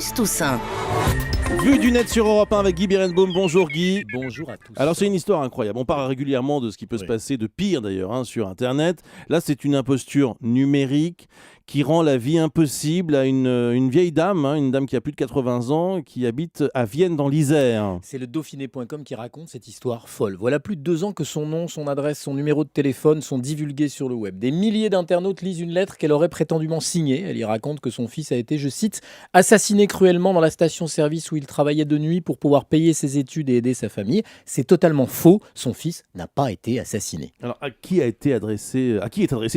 Bruce Toussaint. Vue du net sur Europe 1 avec Guy Berenbaum. Bonjour Guy. Bonjour à tous. Alors c'est une histoire incroyable. On parle régulièrement de ce qui peut se passer de pire d'ailleurs sur Internet. Là c'est une imposture numérique qui rend la vie impossible à une vieille dame, une dame qui a plus de 80 ans, qui habite à Vienne dans l'Isère. C'est le Dauphiné.com qui raconte cette histoire folle. Voilà plus de 2 ans que son nom, son adresse, son numéro de téléphone sont divulgués sur le web. Des milliers d'internautes lisent une lettre qu'elle aurait prétendument signée. Elle y raconte que son fils a été, je cite, assassiné cruellement dans la station-service où il travaillait de nuit pour pouvoir payer ses études et aider sa famille. C'est totalement faux. Son fils n'a pas été assassiné. Alors à qui est adressée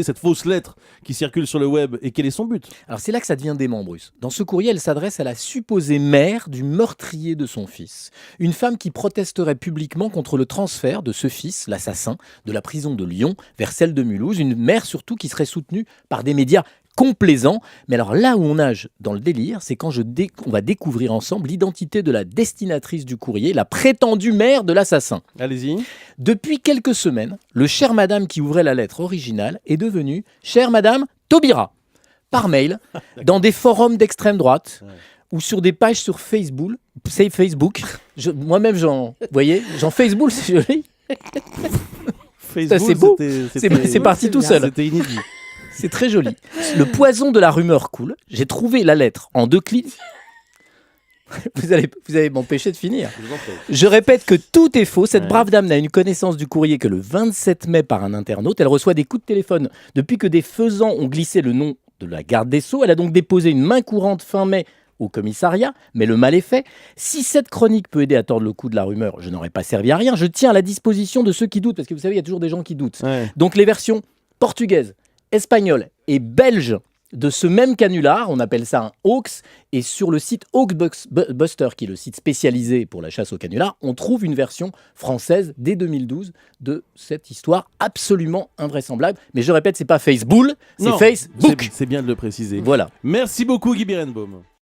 cette fausse lettre qui circule sur le web et quel est son but ? Alors c'est là que ça devient dément, Bruce. Dans ce courrier, elle s'adresse à la supposée mère du meurtrier de son fils. Une femme qui protesterait publiquement contre le transfert de ce fils, l'assassin, de la prison de Lyon vers celle de Mulhouse. Une mère surtout qui serait soutenue par des médias complaisants. Mais alors là où on nage dans le délire, c'est quand on va découvrir ensemble l'identité de la destinatrice du courrier, la prétendue mère de l'assassin. Allez-y. Depuis quelques semaines, le cher madame qui ouvrait la lettre originale est devenu cher madame Taubira. Par mail, dans des forums d'extrême droite ou sur des pages sur Facebook. Moi-même, j'en Facebook, c'est joli. Facebook, c'est beau. C'était C'est parti tout seul. C'était inédit. C'est très joli. Le poison de la rumeur coule. J'ai trouvé la lettre en 2 clics. Vous allez m'empêcher de finir. Je répète que tout est faux. Cette brave dame n'a une connaissance du courrier que le 27 mai par un internaute. Elle reçoit des coups de téléphone depuis que des faisans ont glissé le nom de la garde des Sceaux. Elle a donc déposé une main courante fin mai au commissariat, mais le mal est fait. Si cette chronique peut aider à tordre le cou de la rumeur, je n'aurais pas servi à rien. Je tiens à la disposition de ceux qui doutent, parce que vous savez, il y a toujours des gens qui doutent. Ouais. Donc les versions portugaises, espagnoles et belges de ce même canular, on appelle ça un hoax, et sur le site Hoaxbuster, qui est le site spécialisé pour la chasse au canular, on trouve une version française dès 2012 de cette histoire absolument invraisemblable. Mais je répète, c'est pas Facebook, c'est Non, Facebook. C'est bien de le préciser. Voilà. Merci beaucoup Guy Berenbaum.